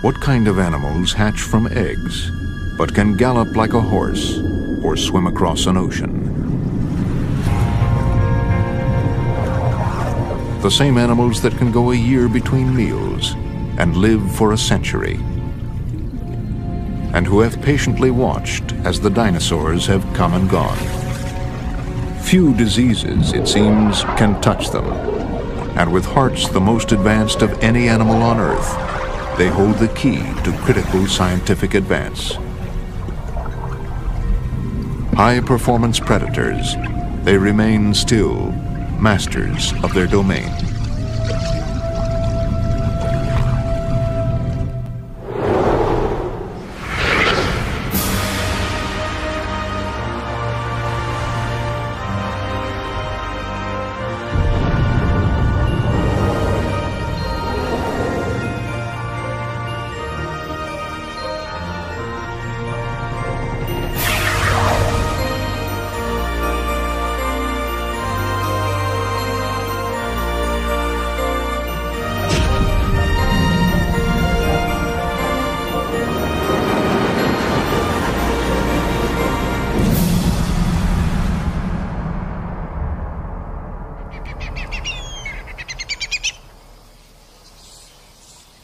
What kind of animals hatch from eggs, but can gallop like a horse or swim across an ocean? The same animals that can go a year between meals and live for a century, and who have patiently watched as the dinosaurs have come and gone. Few diseases, it seems, can touch them, and with hearts the most advanced of any animal on Earth, they hold the key to critical scientific advance. High-performance predators, they remain still masters of their domain.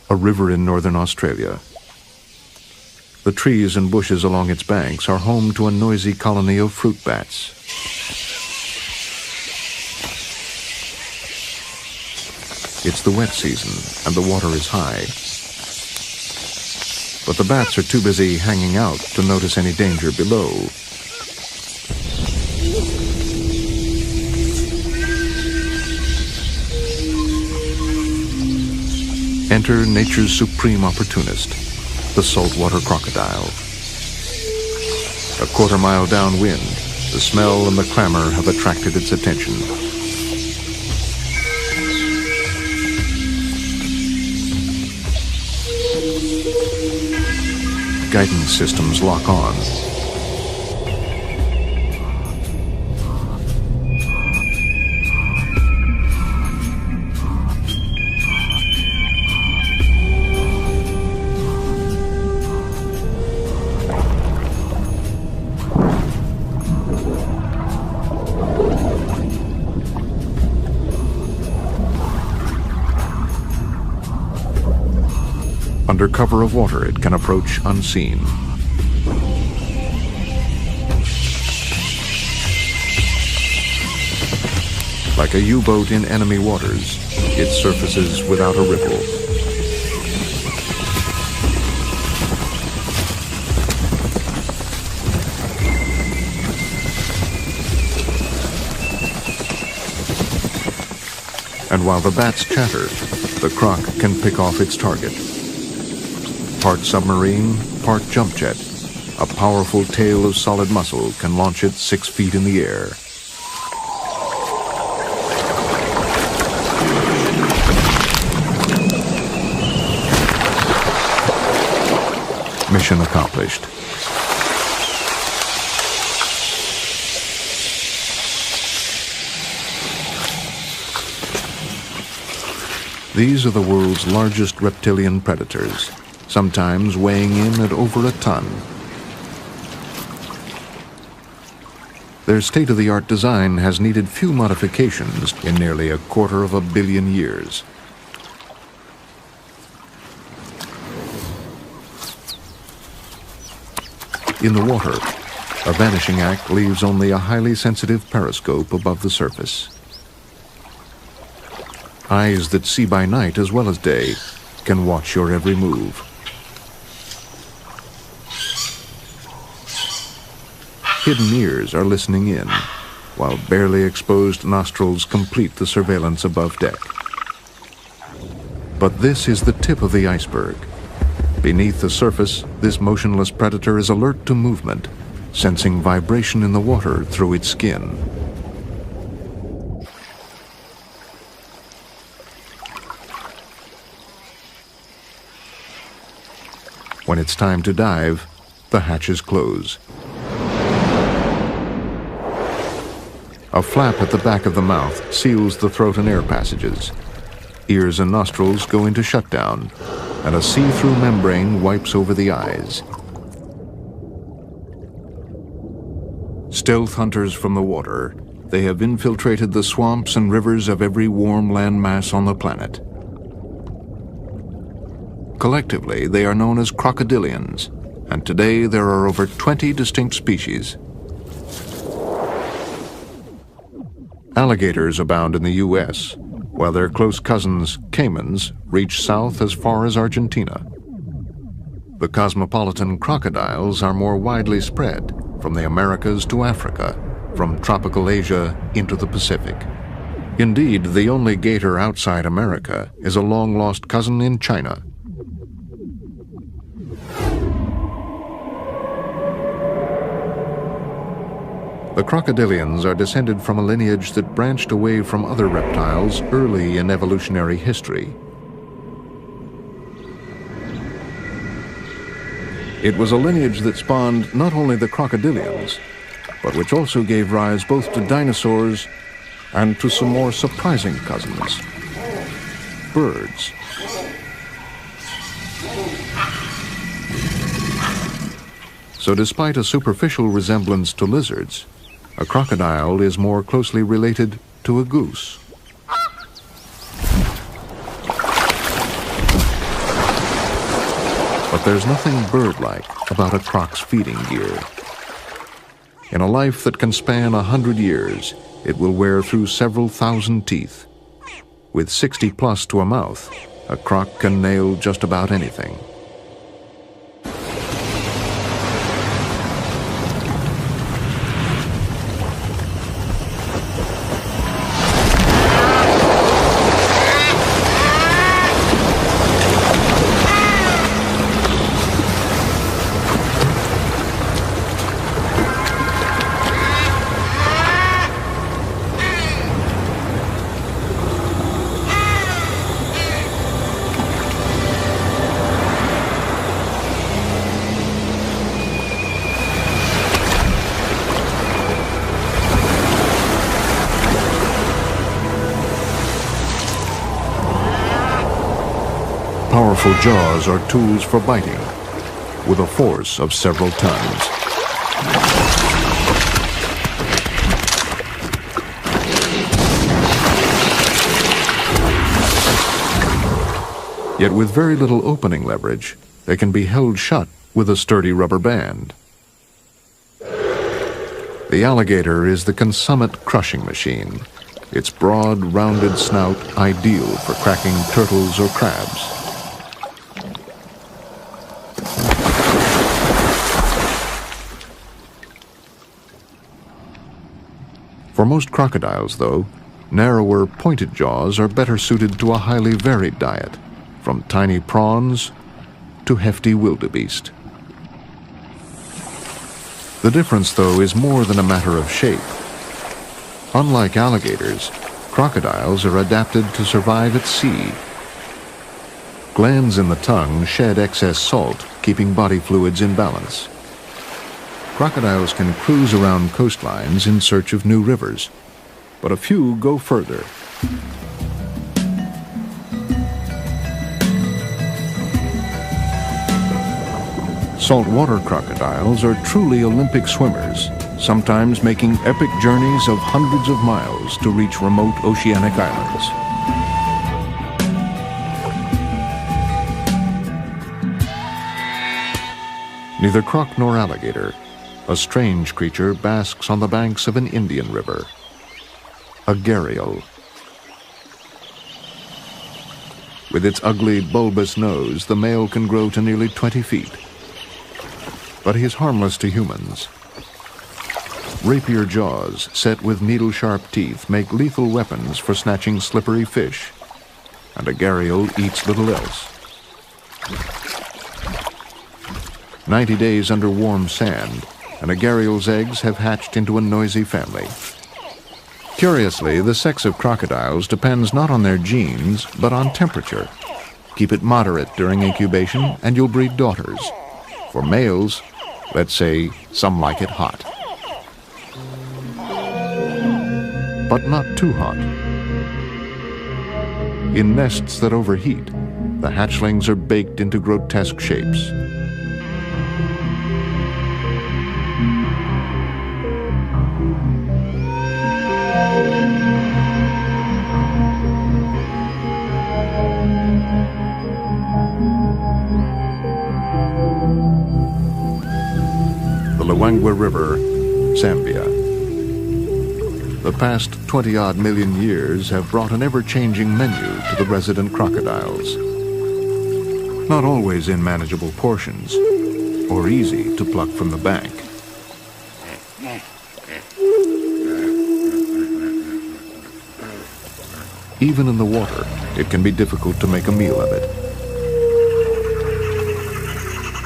A river in northern Australia. The trees and bushes along its banks are home to a noisy colony of fruit bats. It's the wet season and the water is high. But the bats are too busy hanging out to notice any danger below. Enter nature's supreme opportunist, the saltwater crocodile. A quarter-mile downwind, the smell and the clamor have attracted its attention. Guidance systems lock on. Under cover of water, it can approach unseen. Like a U-boat in enemy waters, it surfaces without a ripple. And while the bats chatter, the croc can pick off its target. Part submarine, part jump jet, a powerful tail of solid muscle can launch it 6 feet in the air. Mission accomplished. These are the world's largest reptilian predators, sometimes weighing in at over a ton. Their state-of-the-art design has needed few modifications in nearly 250 million years. In the water, a vanishing act leaves only a highly sensitive periscope above the surface. Eyes that see by night as well as day can watch your every move. Hidden ears are listening in, while barely exposed nostrils complete the surveillance above deck. But this is the tip of the iceberg. Beneath the surface, this motionless predator is alert to movement, sensing vibration in the water through its skin. When it's time to dive, the hatches close. A flap at the back of the mouth seals the throat and air passages. Ears and nostrils go into shutdown, and a see-through membrane wipes over the eyes. Stealth hunters from the water, they have infiltrated the swamps and rivers of every warm land mass on the planet. Collectively, they are known as crocodilians, and today there are over 20 distinct species. Alligators abound in the U.S., while their close cousins, caimans, reach south as far as Argentina. The cosmopolitan crocodiles are more widely spread, from the Americas to Africa, from tropical Asia into the Pacific. Indeed, the only gator outside America is a long-lost cousin in China. The crocodilians are descended from a lineage that branched away from other reptiles early in evolutionary history. It was a lineage that spawned not only the crocodilians, but which also gave rise both to dinosaurs and to some more surprising cousins, birds. So despite a superficial resemblance to lizards, a crocodile is more closely related to a goose. But there's nothing bird-like about a croc's feeding gear. In a life that can span 100 years, it will wear through several thousand teeth. With 60 plus to a mouth, a croc can nail just about anything. Powerful jaws are tools for biting, with a force of several tons. Yet with very little opening leverage, they can be held shut with a sturdy rubber band. The alligator is the consummate crushing machine, its broad, rounded snout ideal for cracking turtles or crabs. For most crocodiles, though, narrower, pointed jaws are better suited to a highly varied diet, from tiny prawns to hefty wildebeest. The difference, though, is more than a matter of shape. Unlike alligators, crocodiles are adapted to survive at sea. Glands in the tongue shed excess salt, keeping body fluids in balance. Crocodiles can cruise around coastlines in search of new rivers, but a few go further. Saltwater crocodiles are truly Olympic swimmers, sometimes making epic journeys of hundreds of miles to reach remote oceanic islands. Neither croc nor alligator, a strange creature basks on the banks of an Indian river, a gharial. With its ugly, bulbous nose, the male can grow to nearly 20 feet. But he is harmless to humans. Rapier jaws set with needle-sharp teeth make lethal weapons for snatching slippery fish, and a gharial eats little else. 90 days under warm sand, and a gharial's eggs have hatched into a noisy family. Curiously, the sex of crocodiles depends not on their genes, but on temperature. Keep it moderate during incubation, and you'll breed daughters. For males, let's say some like it hot. But not too hot. In nests that overheat, the hatchlings are baked into grotesque shapes. The Luangwa River, Zambia. The past 20-odd million years have brought an ever-changing menu to the resident crocodiles. Not always in manageable portions, or easy to pluck from the bank. Even in the water, it can be difficult to make a meal of it.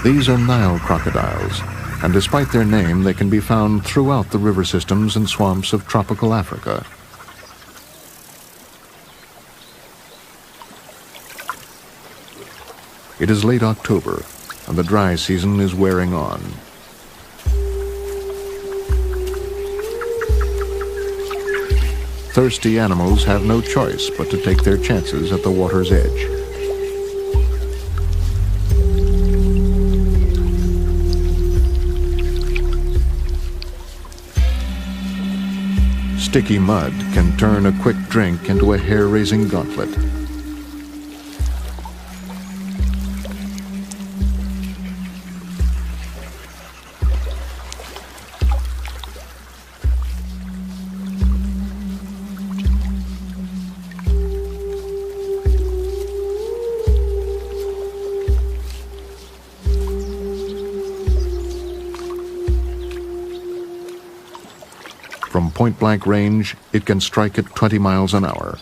These are Nile crocodiles, and despite their name, they can be found throughout the river systems and swamps of tropical Africa. It is late October, and the dry season is wearing on. Thirsty animals have no choice but to take their chances at the water's edge. Sticky mud can turn a quick drink into a hair-raising gauntlet. From point-blank range, it can strike at 20 miles an hour.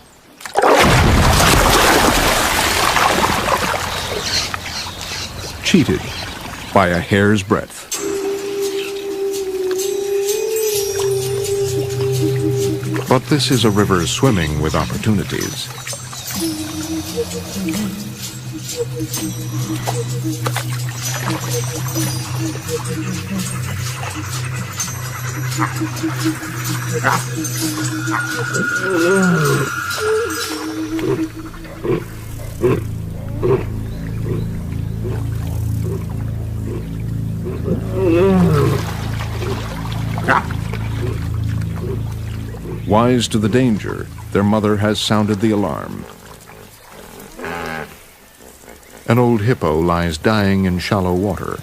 Cheated by a hair's breadth. But this is a river swimming with opportunities. Wise to the danger, their mother has sounded the alarm. An old hippo lies dying in shallow water.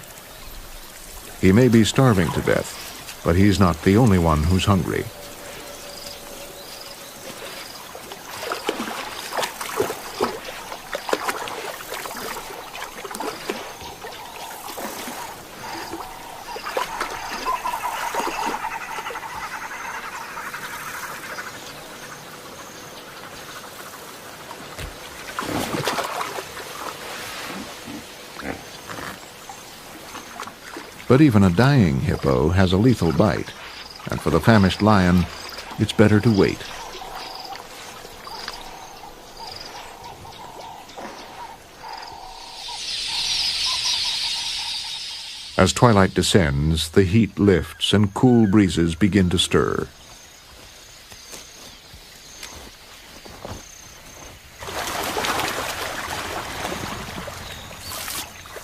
He may be starving to death, but he's not the only one who's hungry. But even a dying hippo has a lethal bite, and for the famished lion, it's better to wait. As twilight descends, the heat lifts and cool breezes begin to stir.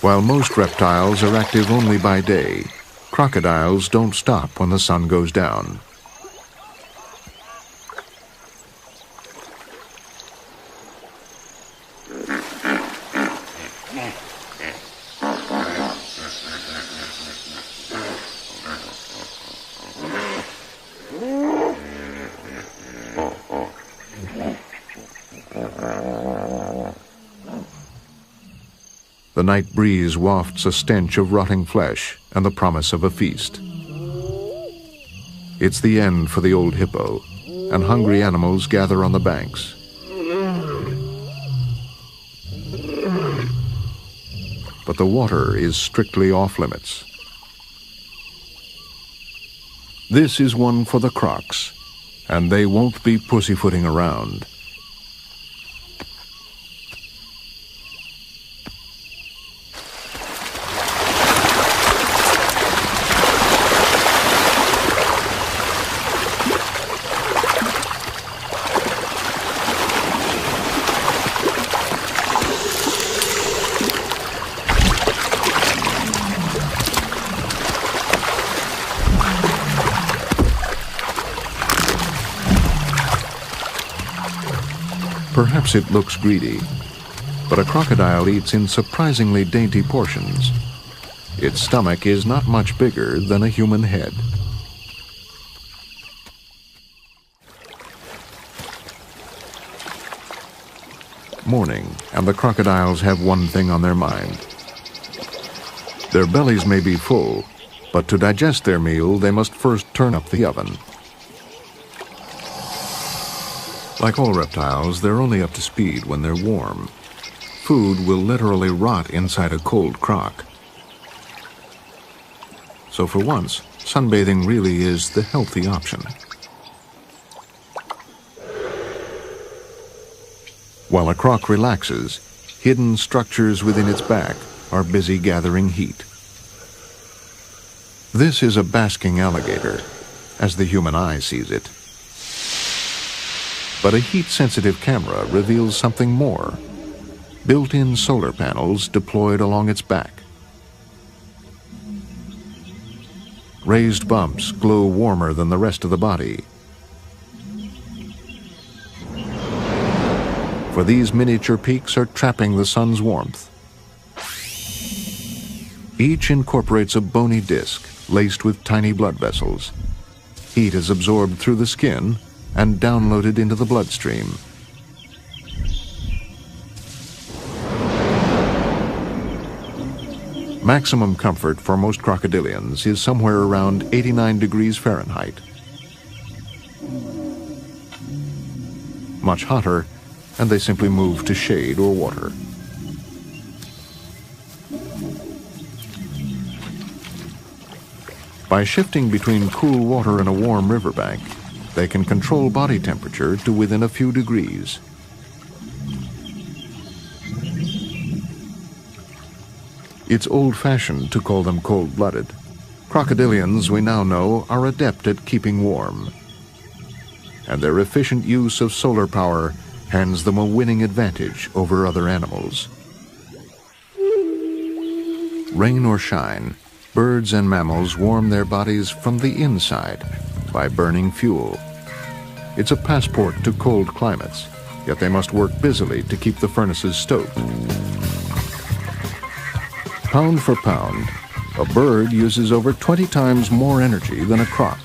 While most reptiles are active only by day, crocodiles don't stop when the sun goes down. The night breeze wafts a stench of rotting flesh and the promise of a feast. It's the end for the old hippo, and hungry animals gather on the banks. But the water is strictly off limits. This is one for the crocs, and they won't be pussyfooting around. Perhaps it looks greedy, but a crocodile eats in surprisingly dainty portions. Its stomach is not much bigger than a human head. Morning, and the crocodiles have one thing on their mind. Their bellies may be full, but to digest their meal, they must first turn up the oven. Like all reptiles, they're only up to speed when they're warm. Food will literally rot inside a cold crock. So for once, sunbathing really is the healthy option. While a croc relaxes, hidden structures within its back are busy gathering heat. This is a basking alligator, as the human eye sees it. But a heat-sensitive camera reveals something more. Built-in solar panels deployed along its back. Raised bumps glow warmer than the rest of the body. For these miniature peaks are trapping the sun's warmth. Each incorporates a bony disc laced with tiny blood vessels. Heat is absorbed through the skin and downloaded into the bloodstream. Maximum comfort for most crocodilians is somewhere around 89 degrees Fahrenheit. Much hotter, and they simply move to shade or water. By shifting between cool water and a warm riverbank, they can control body temperature to within a few degrees. It's old-fashioned to call them cold-blooded. Crocodilians, we now know, are adept at keeping warm. And their efficient use of solar power hands them a winning advantage over other animals. Rain or shine, birds and mammals warm their bodies from the inside by burning fuel. It's a passport to cold climates, yet they must work busily to keep the furnaces stoked. Pound for pound, a bird uses over 20 times more energy than a croc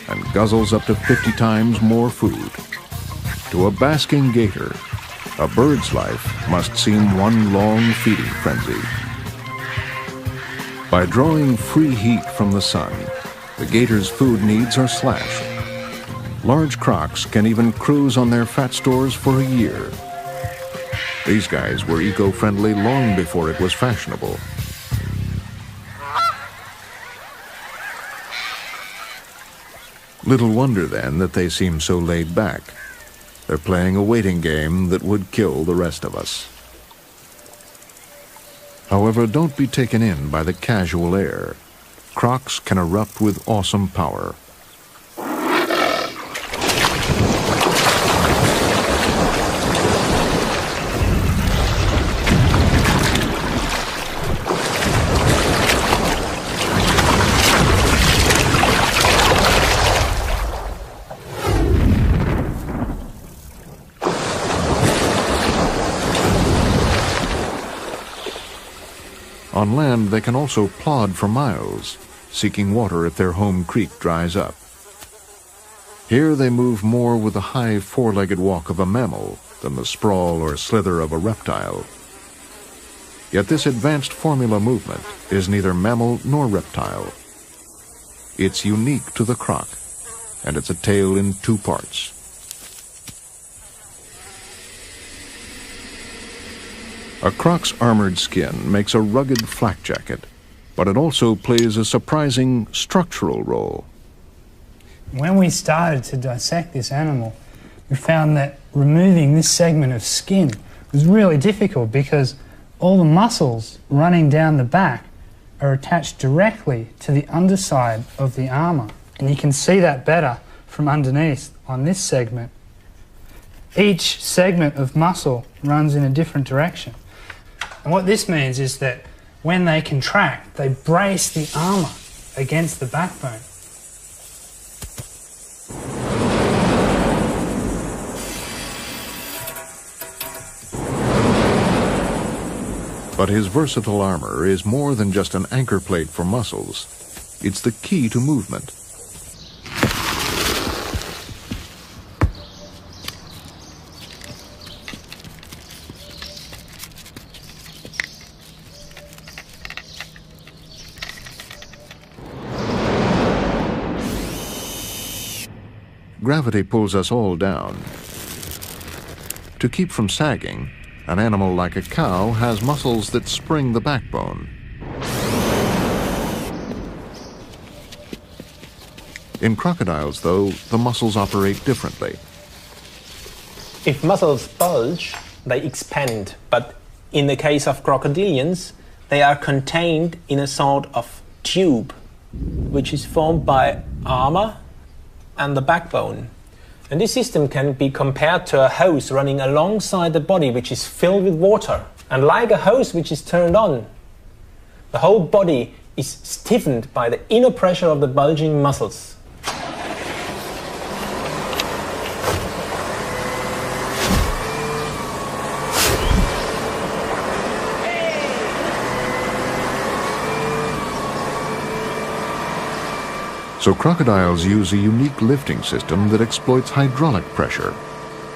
and guzzles up to 50 times more food. To a basking gator, a bird's life must seem one long feeding frenzy. By drawing free heat from the sun, the gator's food needs are slashed. Large crocs can even cruise on their fat stores for a year. These guys were eco-friendly long before it was fashionable. Little wonder, then, that they seem so laid back. They're playing a waiting game that would kill the rest of us. However, don't be taken in by the casual air. Crocs can erupt with awesome power. On land, they can also plod for miles, seeking water if their home creek dries up. Here they move more with the high four-legged walk of a mammal than the sprawl or slither of a reptile. Yet this advanced formula movement is neither mammal nor reptile. It's unique to the croc, and it's a tale in two parts. A croc's armored skin makes a rugged flak jacket, but it also plays a surprising structural role. When we started to dissect this animal, we found that removing this segment of skin was really difficult because all the muscles running down the back are attached directly to the underside of the armor. And you can see that better from underneath on this segment. Each segment of muscle runs in a different direction. And what this means is that when they contract, they brace the armor against the backbone. But his versatile armor is more than just an anchor plate for muscles. It's the key to movement. Gravity pulls us all down. To keep from sagging, an animal like a cow has muscles that spring the backbone. In crocodiles, though, the muscles operate differently. If muscles bulge, they expand, but in the case of crocodilians, they are contained in a sort of tube, which is formed by armor and the backbone. And this system can be compared to a hose running alongside the body, which is filled with water. And like a hose which is turned on, the whole body is stiffened by the inner pressure of the bulging muscles. So crocodiles use a unique lifting system that exploits hydraulic pressure.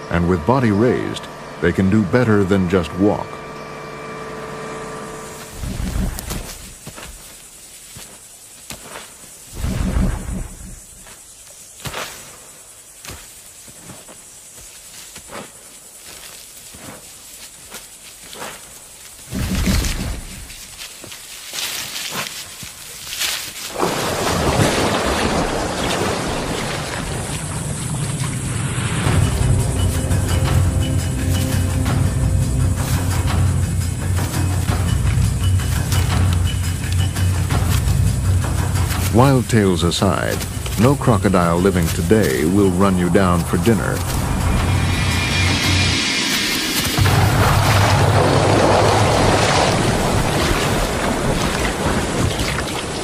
And with body raised, they can do better than just walk. Wild tales aside, no crocodile living today will run you down for dinner.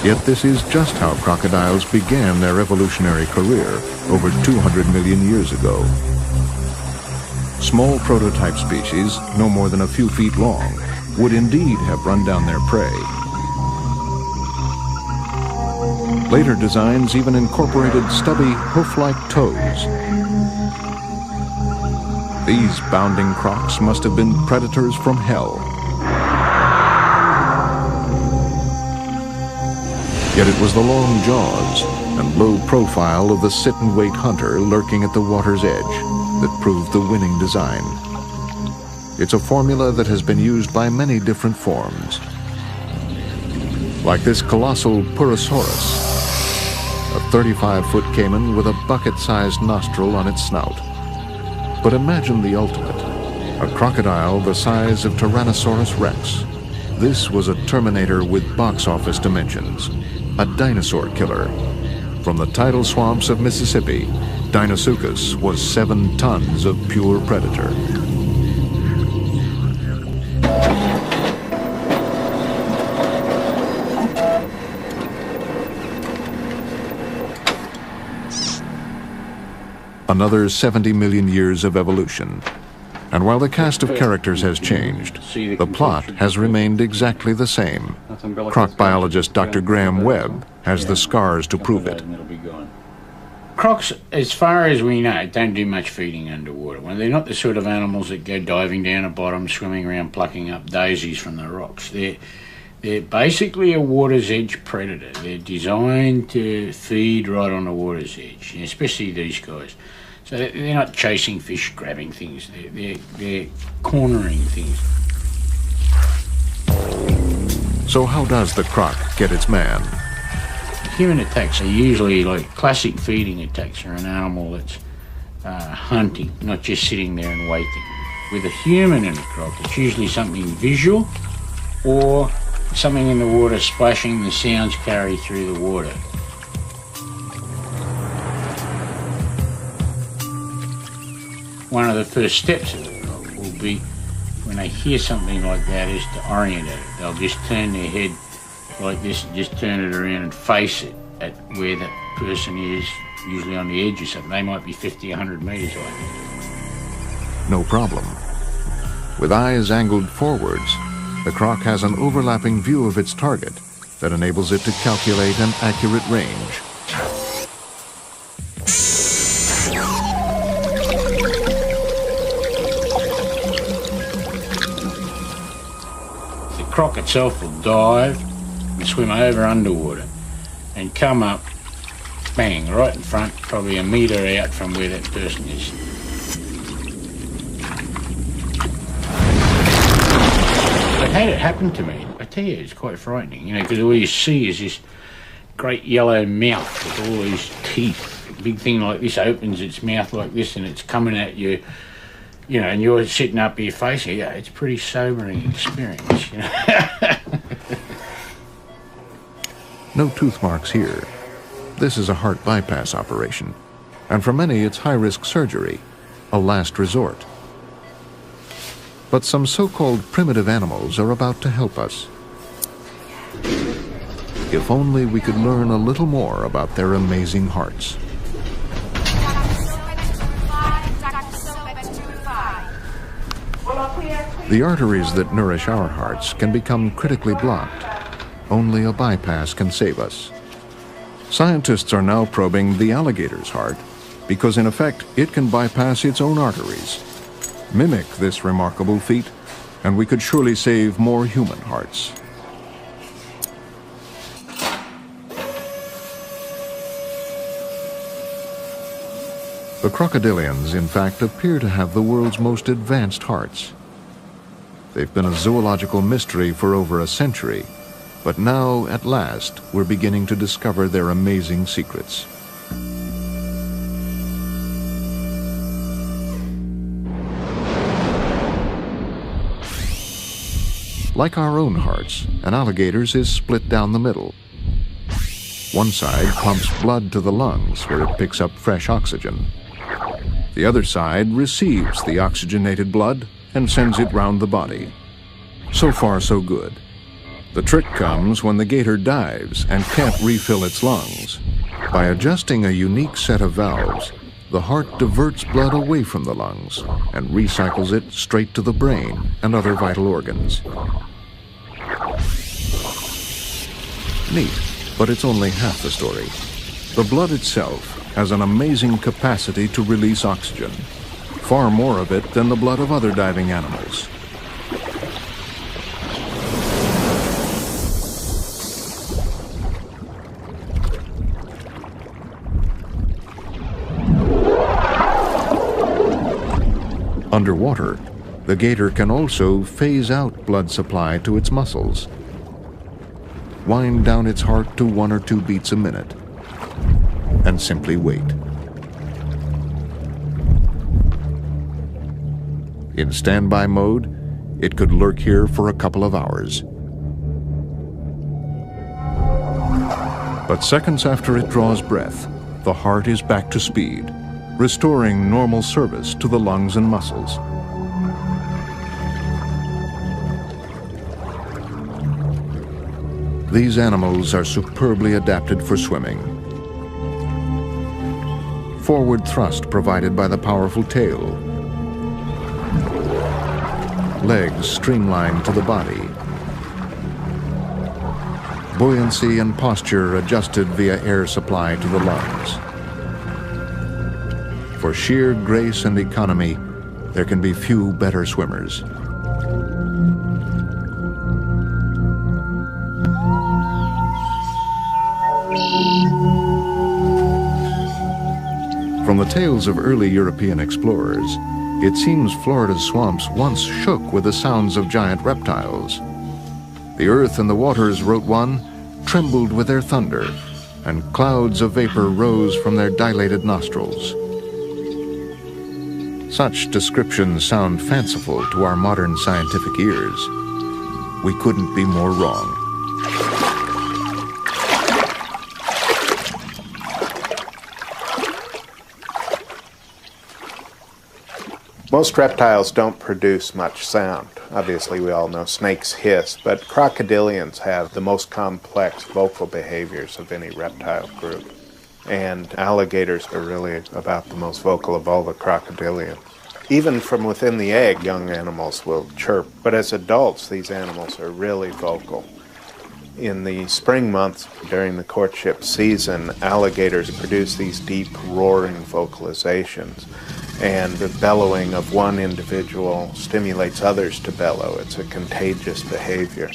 Yet this is just how crocodiles began their evolutionary career over 200 million years ago. Small prototype species, no more than a few feet long, would indeed have run down their prey. Later designs even incorporated stubby, hoof-like toes. These bounding crocs must have been predators from hell. Yet it was the long jaws and low profile of the sit-and-wait hunter lurking at the water's edge that proved the winning design. It's a formula that has been used by many different forms. Like this colossal Purosaurus, a 35-foot caiman with a bucket-sized nostril on its snout. But imagine the ultimate, a crocodile the size of Tyrannosaurus Rex. This was a Terminator with box office dimensions, a dinosaur killer. From the tidal swamps of Mississippi, Deinosuchus was 7 tons of pure predator. Another 70 million years of evolution. And while the cast of characters has changed, the plot has remained exactly the same. Croc biologist Dr. Graham Webb has the scars to prove it. Crocs, as far as we know, don't do much feeding underwater. Well, they're not the sort of animals that go diving down the bottom, swimming around plucking up daisies from the rocks. They're basically a water's edge predator. They're designed to feed right on the water's edge, especially these guys. So they're not chasing fish, grabbing things. They're cornering things. So how does the croc get its man? Human attacks are usually like classic feeding attacks are an animal that's hunting, not just sitting there and waiting. With a human in a croc, it's usually something visual or something in the water splashing, the sounds carry through the water. One of the first steps of the croc will be, when they hear something like that, is to orient it. They'll just turn their head like this and just turn it around and face it at where that person is, usually on the edge or something. They might be 50, 100 metres away. No problem. With eyes angled forwards, The croc has an overlapping view of its target that enables it to calculate an accurate range. The croc itself will dive and swim over underwater and come up, bang, right in front, probably a metre out from where that person is. I've had it happen to me. I tell you, it's quite frightening, you know, because all you see is this great yellow mouth with all these teeth. A big thing like this opens its mouth like this and it's coming at you, you know, and you're sitting up here facing it. Yeah, it's a pretty sobering experience, you know. No tooth marks here. This is a heart bypass operation, and for many it's high-risk surgery, a last resort. But some so-called primitive animals are about to help us. If only we could learn a little more about their amazing hearts. The arteries that nourish our hearts can become critically blocked. Only a bypass can save us. Scientists are now probing the alligator's heart because, in effect, it can bypass its own arteries. Mimic this remarkable feat, and we could surely save more human hearts. The crocodilians, in fact, appear to have the world's most advanced hearts. They've been a zoological mystery for over a century, but now, at last, we're beginning to discover their amazing secrets. Like our own hearts, an alligator's is split down the middle. One side pumps blood to the lungs where it picks up fresh oxygen. The other side receives the oxygenated blood and sends it round the body. So far, so good. The trick comes when the gator dives and can't refill its lungs. By adjusting a unique set of valves, the heart diverts blood away from the lungs and recycles it straight to the brain and other vital organs. Neat, but it's only half the story. The blood itself has an amazing capacity to release oxygen, far more of it than the blood of other diving animals. Underwater, the gator can also phase out blood supply to its muscles. Wind down its heart to 1 or 2 beats a minute, and simply wait. In standby mode, it could lurk here for a couple of hours. But seconds after it draws breath, the heart is back to speed, restoring normal service to the lungs and muscles. These animals are superbly adapted for swimming. Forward thrust provided by the powerful tail. Legs streamlined to the body. Buoyancy and posture adjusted via air supply to the lungs. For sheer grace and economy, there can be few better swimmers. From the tales of early European explorers, it seems Florida's swamps once shook with the sounds of giant reptiles. The earth and the waters, wrote one, trembled with their thunder, and clouds of vapor rose from their dilated nostrils. Such descriptions sound fanciful to our modern scientific ears. We couldn't be more wrong. Most reptiles don't produce much sound. Obviously, we all know snakes hiss, but crocodilians have the most complex vocal behaviors of any reptile group. And alligators are really about the most vocal of all the crocodilians. Even from within the egg, young animals will chirp, but as adults, these animals are really vocal. In the spring months, during the courtship season, alligators produce these deep, roaring vocalizations, and the bellowing of one individual stimulates others to bellow. It's a contagious behavior.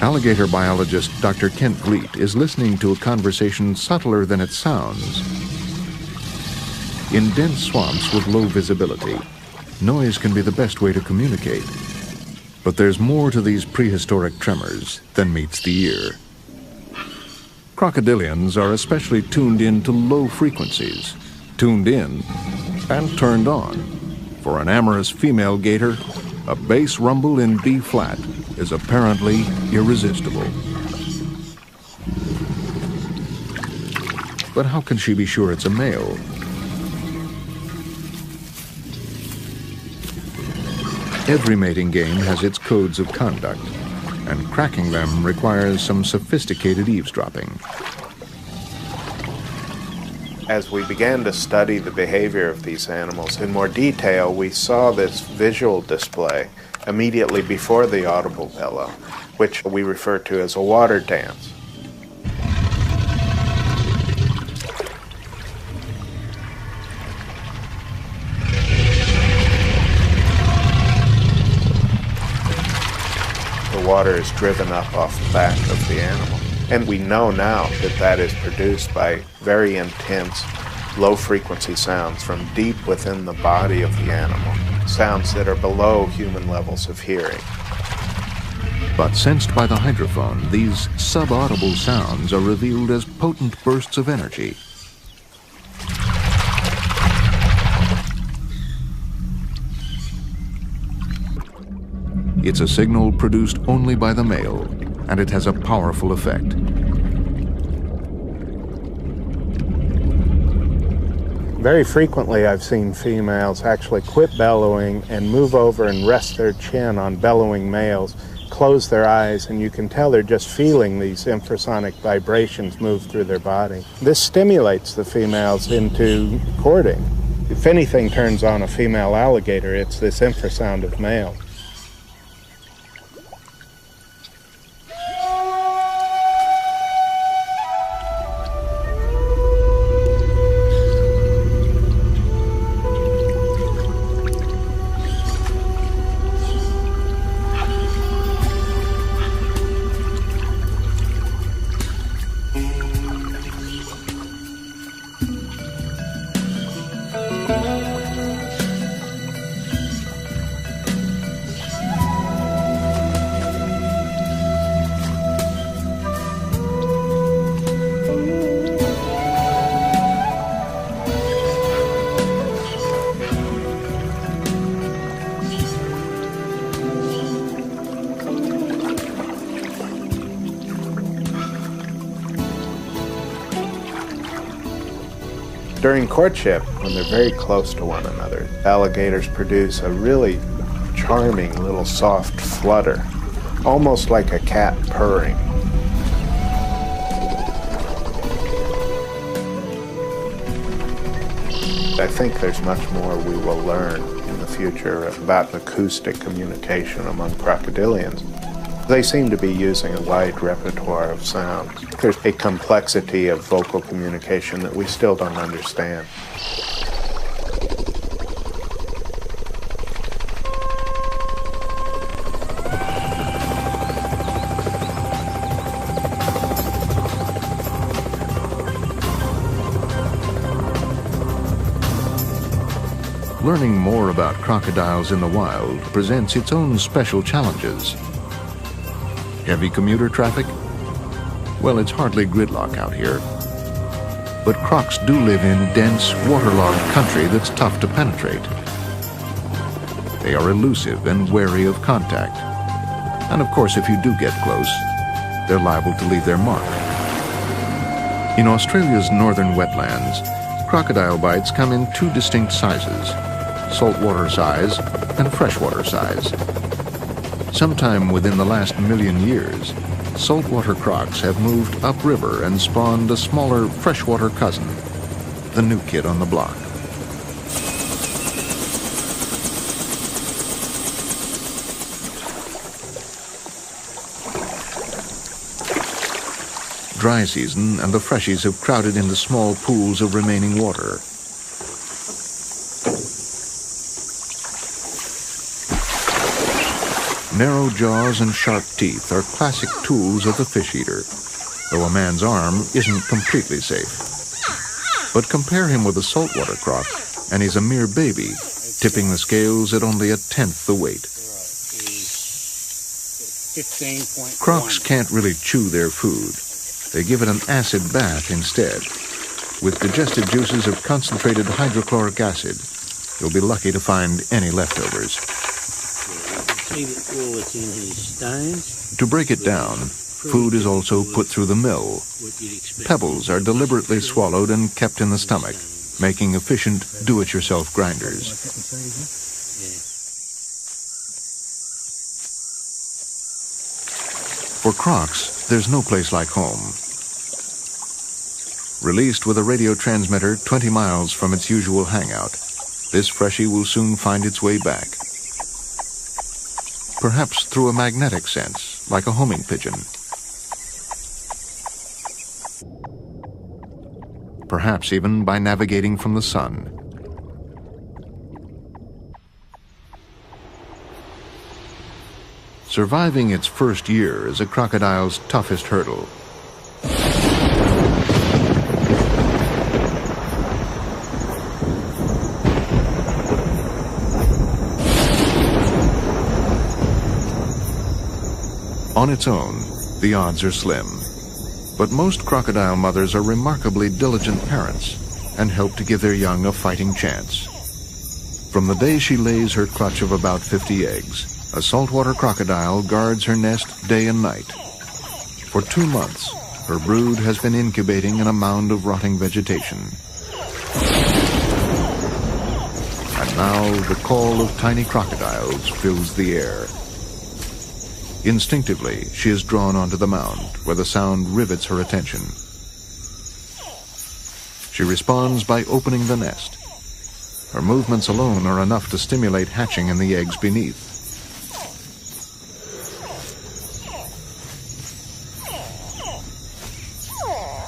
Alligator biologist Dr. Kent Vliet is listening to a conversation subtler than it sounds. In dense swamps with low visibility, noise can be the best way to communicate. But there's more to these prehistoric tremors than meets the ear. Crocodilians are especially tuned in to low frequencies, tuned in and turned on. For an amorous female gator, a bass rumble in B-flat is apparently irresistible. But how can she be sure it's a male? Every mating game has its codes of conduct, and cracking them requires some sophisticated eavesdropping. As we began to study the behavior of these animals in more detail, we saw this visual display immediately before the audible bellow, which we refer to as a water dance. The water is driven up off the back of the animal. And we know now that that is produced by very intense, low-frequency sounds from deep within the body of the animal, sounds that are below human levels of hearing. But sensed by the hydrophone, these subaudible sounds are revealed as potent bursts of energy. It's a signal produced only by the male, and it has a powerful effect. Very frequently I've seen females actually quit bellowing and move over and rest their chin on bellowing males, close their eyes, and you can tell they're just feeling these infrasonic vibrations move through their body. This stimulates the females into courting. If anything turns on a female alligator, it's this infrasound of male. During courtship, when they're very close to one another, alligators produce a really charming little soft flutter, almost like a cat purring. I think there's much more we will learn in the future about acoustic communication among crocodilians. They seem to be using a wide repertoire of sounds. There's a complexity of vocal communication that we still don't understand. Learning more about crocodiles in the wild presents its own special challenges. Heavy commuter traffic? Well, it's hardly gridlock out here. But crocs do live in dense, waterlogged country that's tough to penetrate. They are elusive and wary of contact. And of course, if you do get close, they're liable to leave their mark. In Australia's northern wetlands, crocodile bites come in two distinct sizes, saltwater size and freshwater size. Sometime within the last million years, saltwater crocs have moved upriver and spawned a smaller freshwater cousin, the new kid on the block. Dry season and the freshies have crowded into small pools of remaining water. Narrow jaws and sharp teeth are classic tools of the fish eater, though a man's arm isn't completely safe. But compare him with a saltwater croc, and he's a mere baby, tipping the scales at only 1/10 the weight. 15.1. Crocs can't really chew their food. They give it an acid bath instead. With digestive juices of concentrated hydrochloric acid, you'll be lucky to find any leftovers. See all that's in his stones. To break it down, food is also put through the mill. Pebbles are deliberately swallowed and kept in the stomach, making efficient do-it-yourself grinders. For crocs, there's no place like home. Released with a radio transmitter 20 miles from its usual hangout, this freshie will soon find its way back. Perhaps through a magnetic sense, like a homing pigeon. Perhaps even by navigating from the sun. Surviving its first year is a crocodile's toughest hurdle. On its own, the odds are slim. But most crocodile mothers are remarkably diligent parents and help to give their young a fighting chance. From the day she lays her clutch of about 50 eggs, a saltwater crocodile guards her nest day and night. For 2 months, her brood has been incubating in a mound of rotting vegetation. And now the call of tiny crocodiles fills the air. Instinctively, she is drawn onto the mound, where the sound rivets her attention. She responds by opening the nest. Her movements alone are enough to stimulate hatching in the eggs beneath.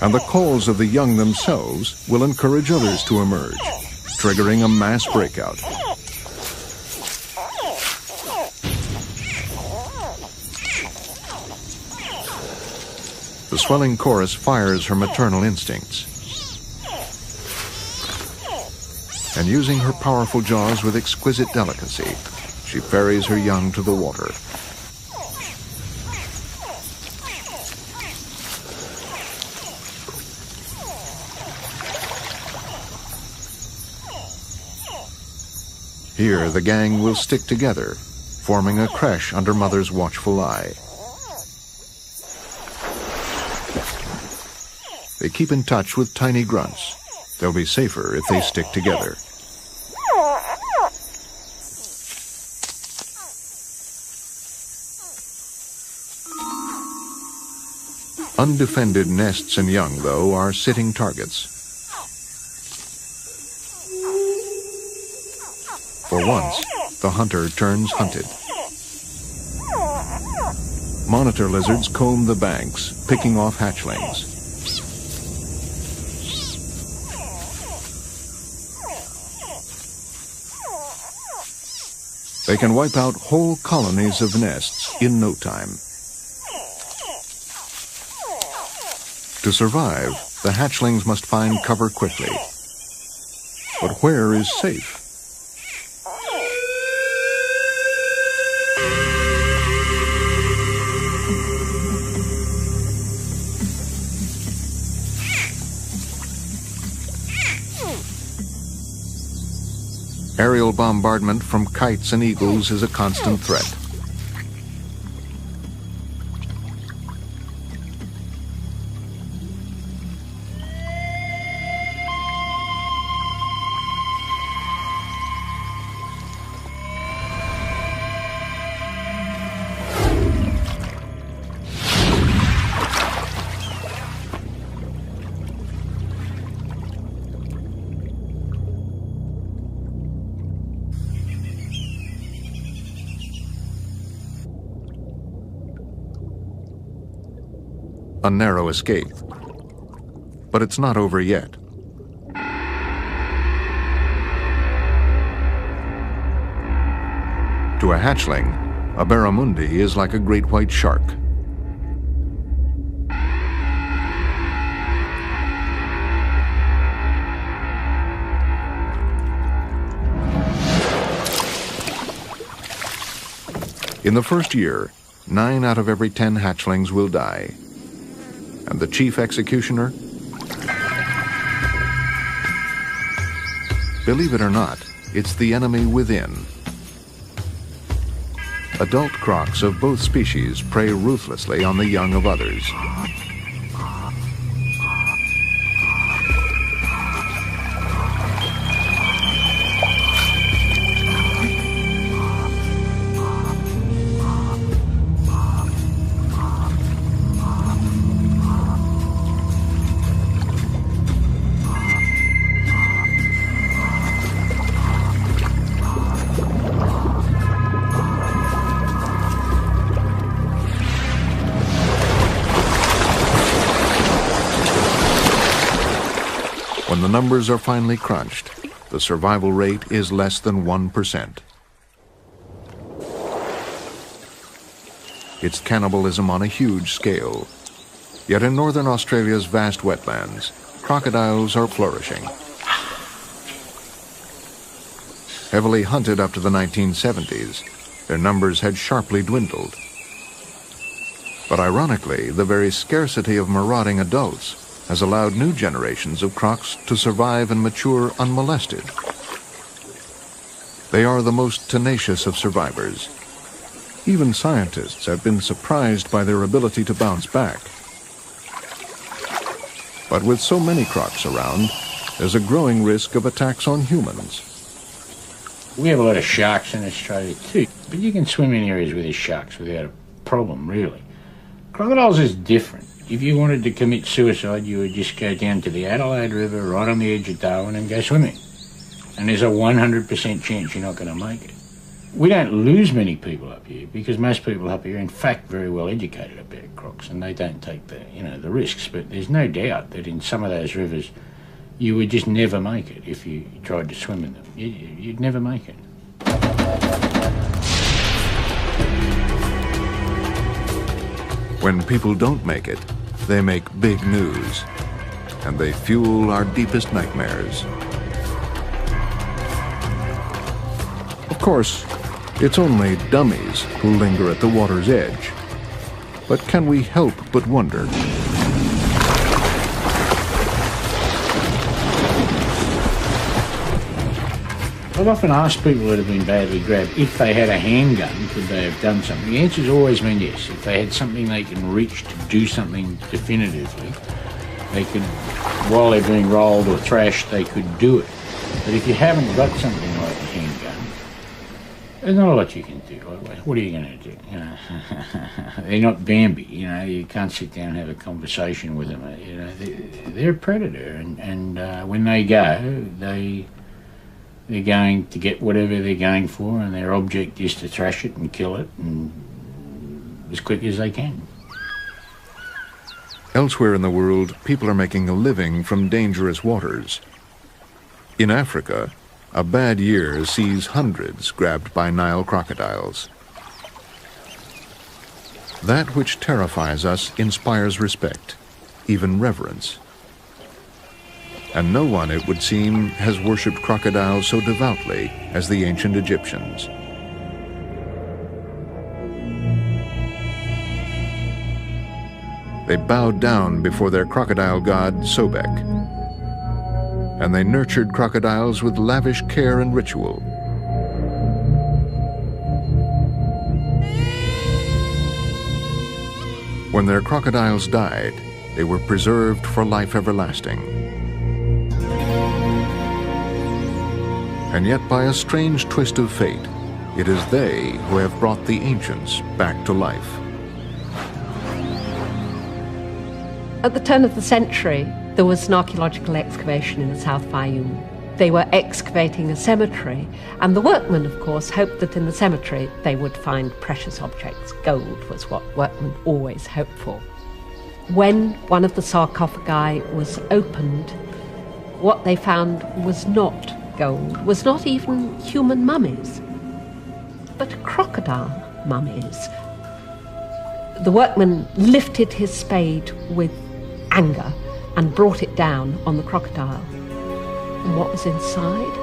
And the calls of the young themselves will encourage others to emerge, triggering a mass breakout. The swelling chorus fires her maternal instincts. And using her powerful jaws with exquisite delicacy, she ferries her young to the water. Here, the gang will stick together, forming a creche under Mother's watchful eye. They keep in touch with tiny grunts. They'll be safer if they stick together. Undefended nests and young, though, are sitting targets. For once, the hunter turns hunted. Monitor lizards comb the banks, picking off hatchlings. They can wipe out whole colonies of nests in no time. To survive, the hatchlings must find cover quickly. But where is safe? Aerial bombardment from kites and eagles is a constant threat. A narrow escape. But it's not over yet. To a hatchling, a barramundi is like a great white shark. In the first year, 9 out of every 10 hatchlings will die. And the chief executioner? Believe it or not, it's the enemy within. Adult crocs of both species prey ruthlessly on the young of others. When the numbers are finally crunched, the survival rate is less than 1%. It's cannibalism on a huge scale. Yet in northern Australia's vast wetlands, crocodiles are flourishing. Heavily hunted up to the 1970s, their numbers had sharply dwindled. But ironically, the very scarcity of marauding adults has allowed new generations of crocs to survive and mature unmolested. They are the most tenacious of survivors. Even scientists have been surprised by their ability to bounce back. But with so many crocs around, there's a growing risk of attacks on humans. We have a lot of sharks in Australia too, but you can swim in areas where there's sharks without a problem, really. Crocodiles is different. If you wanted to commit suicide, you would just go down to the Adelaide River right on the edge of Darwin and go swimming. And there's a 100% chance you're not going to make it. We don't lose many people up here because most people up here are in fact very well educated about crocs and they don't take the risks. But there's no doubt that in some of those rivers you would just never make it if you tried to swim in them. You'd never make it. When people don't make it, they make big news, and they fuel our deepest nightmares. Of course, it's only dummies who linger at the water's edge. But can we help but wonder? I've often asked people that have been badly grabbed if they had a handgun, could they have done something? The answer's always been yes. If they had something they can reach to do something definitively, they could, while they're being rolled or thrashed, they could do it. But if you haven't got something like a handgun, there's not a lot you can do. What are you going to do? You know, they're not Bambi. You know, you can't sit down and have a conversation with them. You know, they're a predator, and when they go, they're going to get whatever they're going for, and their object is to thrash it and kill it and as quick as they can. Elsewhere in the world, people are making a living from dangerous waters. In Africa, a bad year sees hundreds grabbed by Nile crocodiles. That which terrifies us inspires respect, even reverence. And no one, it would seem, has worshipped crocodiles so devoutly as the ancient Egyptians. They bowed down before their crocodile god, Sobek, and they nurtured crocodiles with lavish care and ritual. When their crocodiles died, they were preserved for life everlasting. And yet, by a strange twist of fate, it is they who have brought the ancients back to life. At the turn of the century, there was an archaeological excavation in the South Fayum. They were excavating a cemetery, and the workmen, of course, hoped that in the cemetery they would find precious objects. Gold was what workmen always hoped for. When one of the sarcophagi was opened, what they found was not gold, was not even human mummies, but crocodile mummies. The workman lifted his spade with anger and brought it down on the crocodile. And what was inside?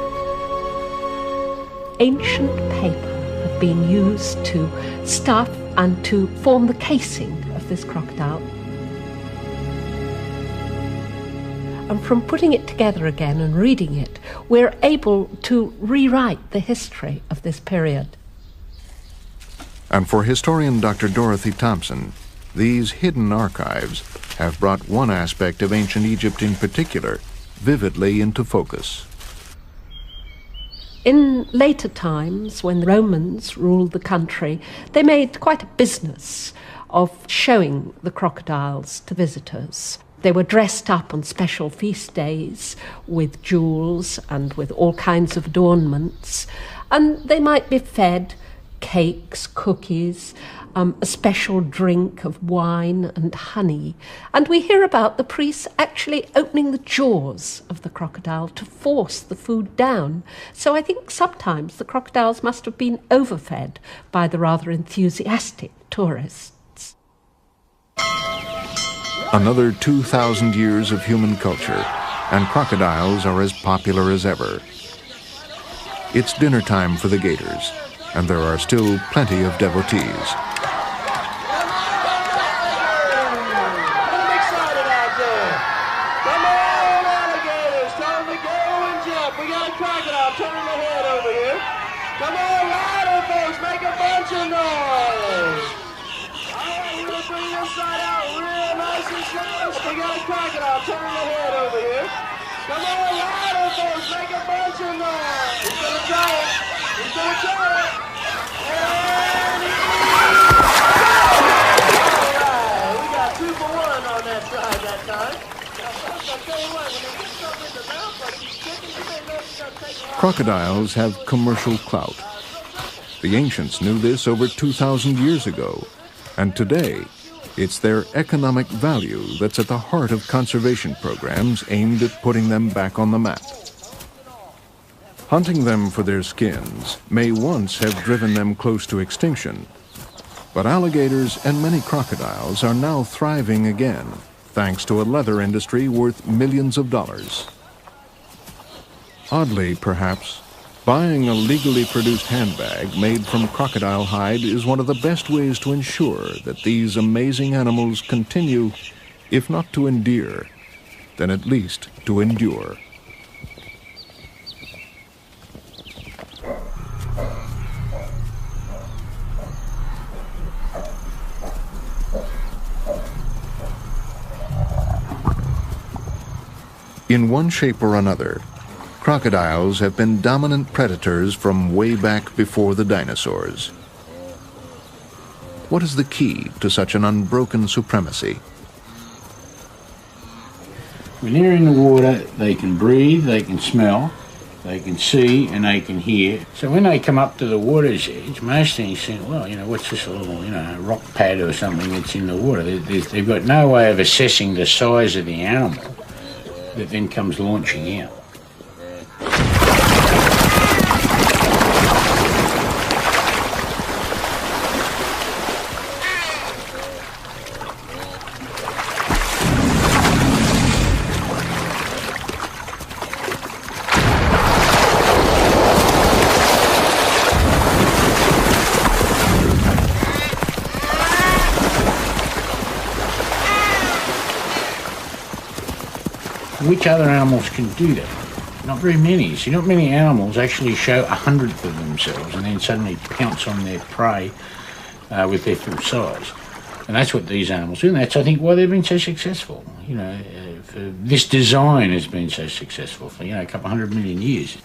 Ancient paper had been used to stuff and to form the casing of this crocodile. And from putting it together again and reading it, we're able to rewrite the history of this period. And for historian Dr. Dorothy Thompson, these hidden archives have brought one aspect of ancient Egypt in particular vividly into focus. In later times, when the Romans ruled the country, they made quite a business of showing the crocodiles to visitors. They were dressed up on special feast days with jewels and with all kinds of adornments, and they might be fed cakes, cookies, a special drink of wine and honey. And we hear about the priests actually opening the jaws of the crocodile to force the food down. So I think sometimes the crocodiles must have been overfed by the rather enthusiastic tourists. Another 2,000 years of human culture, and crocodiles are as popular as ever. It's dinner time for the gators, and there are still plenty of devotees. Crocodiles have commercial clout. The ancients knew this over 2,000 years ago, and today it's their economic value that's at the heart of conservation programs aimed at putting them back on the map. Hunting them for their skins may once have driven them close to extinction, but alligators and many crocodiles are now thriving again, thanks to a leather industry worth millions of dollars. Oddly, perhaps, buying a legally produced handbag made from crocodile hide is one of the best ways to ensure that these amazing animals continue, if not to endear, then at least to endure. In one shape or another, crocodiles have been dominant predators from way back before the dinosaurs. What is the key to such an unbroken supremacy? When they're in the water, they can breathe, they can smell, they can see, and they can hear. So when they come up to the water's edge, most things think, well, what's this little, rock pad or something that's in the water? They've got no way of assessing the size of the animal that then comes launching out. Which other animals can do that? Not very many. See, not many animals actually show 1/100th of themselves and then suddenly pounce on their prey with their full size. And that's what these animals do, and that's, I think, why they've been so successful. This design has been so successful for, a couple 100 million years.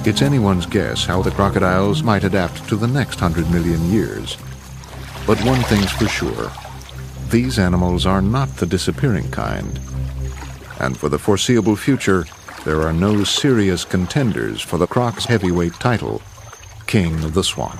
It's anyone's guess how the crocodiles might adapt to the next 100 million years. But one thing's for sure, these animals are not the disappearing kind. And for the foreseeable future, there are no serious contenders for the croc's heavyweight title, King of the Swamp.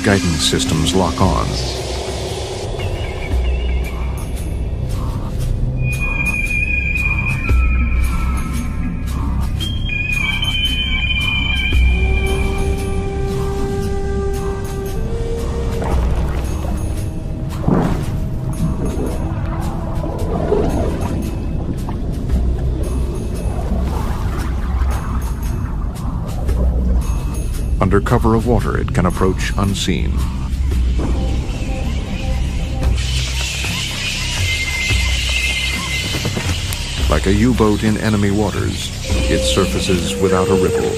Guidance systems lock on. Under cover of water, it can approach unseen. Like a U-boat in enemy waters, it surfaces without a ripple.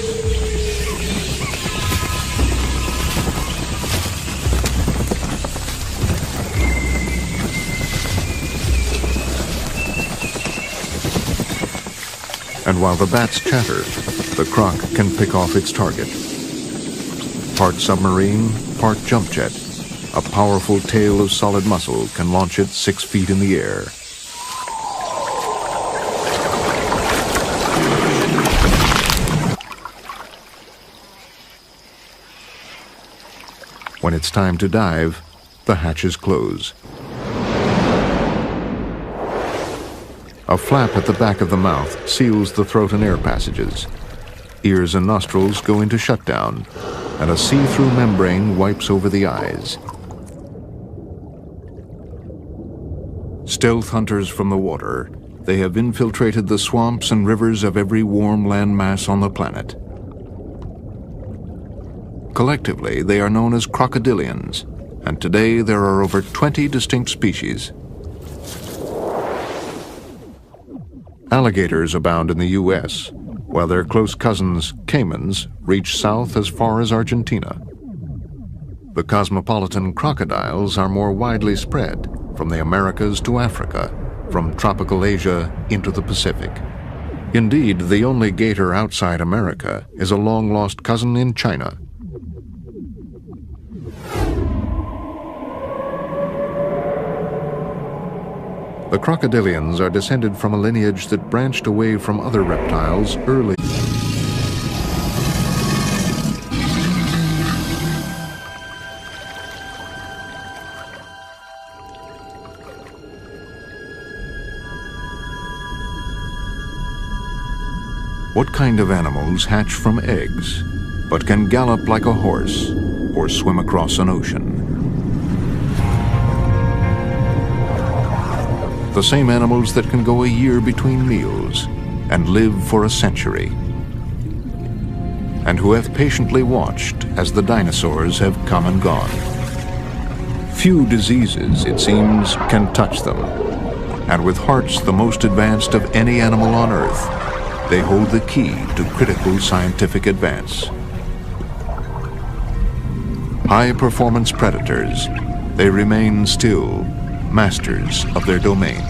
And while the bats chatter, the croc can pick off its target. Part submarine, part jump jet, a powerful tail of solid muscle can launch it 6 feet in the air. When it's time to dive, the hatches close. A flap at the back of the mouth seals the throat and air passages. Ears and nostrils go into shutdown, and a see-through membrane wipes over the eyes. Stealth hunters from the water, they have infiltrated the swamps and rivers of every warm land mass on the planet. Collectively, they are known as crocodilians, and today there are over 20 distinct species. Alligators abound in the U.S., while their close cousins, caimans, reach south as far as Argentina. The cosmopolitan crocodiles are more widely spread, from the Americas to Africa, from tropical Asia into the Pacific. Indeed, the only gator outside America is a long-lost cousin in China. The crocodilians are descended from a lineage that branched away from other reptiles early. What kind of animals hatch from eggs, but can gallop like a horse or swim across an ocean? The same animals that can go a year between meals and live for a century, and who have patiently watched as the dinosaurs have come and gone. Few diseases, it seems, can touch them, and with hearts the most advanced of any animal on Earth, they hold the key to critical scientific advance. High-performance predators, they remain still masters of their domain.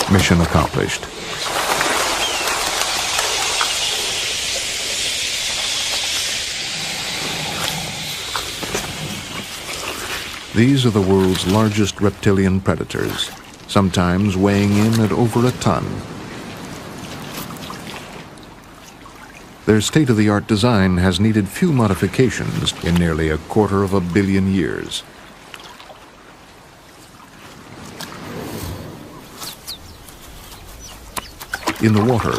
Mission accomplished. These are the world's largest reptilian predators, sometimes weighing in at over a ton. Their state-of-the-art design has needed few modifications in nearly 250 million years. In the water,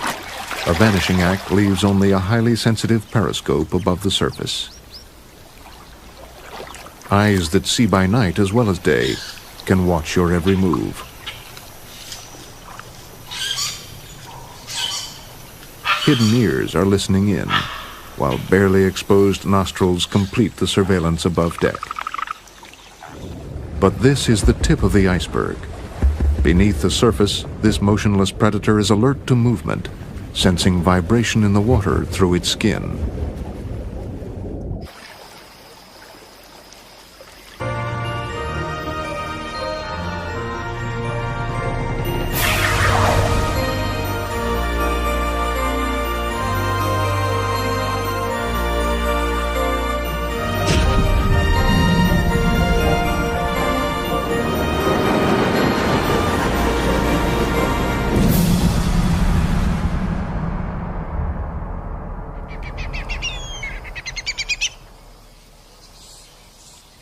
a vanishing act leaves only a highly sensitive periscope above the surface. Eyes that see by night as well as day can watch your every move. Hidden ears are listening in, while barely exposed nostrils complete the surveillance above deck. But this is the tip of the iceberg. Beneath the surface, this motionless predator is alert to movement, sensing vibration in the water through its skin.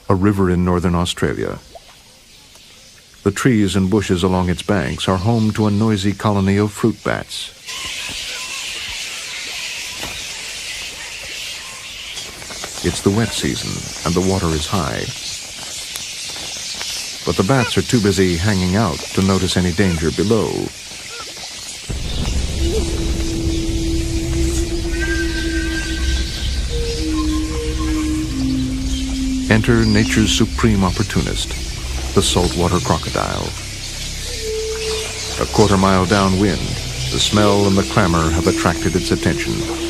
A river in northern Australia. The trees and bushes along its banks are home to a noisy colony of fruit bats. It's the wet season and the water is high. But the bats are too busy hanging out to notice any danger below. Enter nature's supreme opportunist, the saltwater crocodile. A quarter-mile downwind, the smell and the clamor have attracted its attention.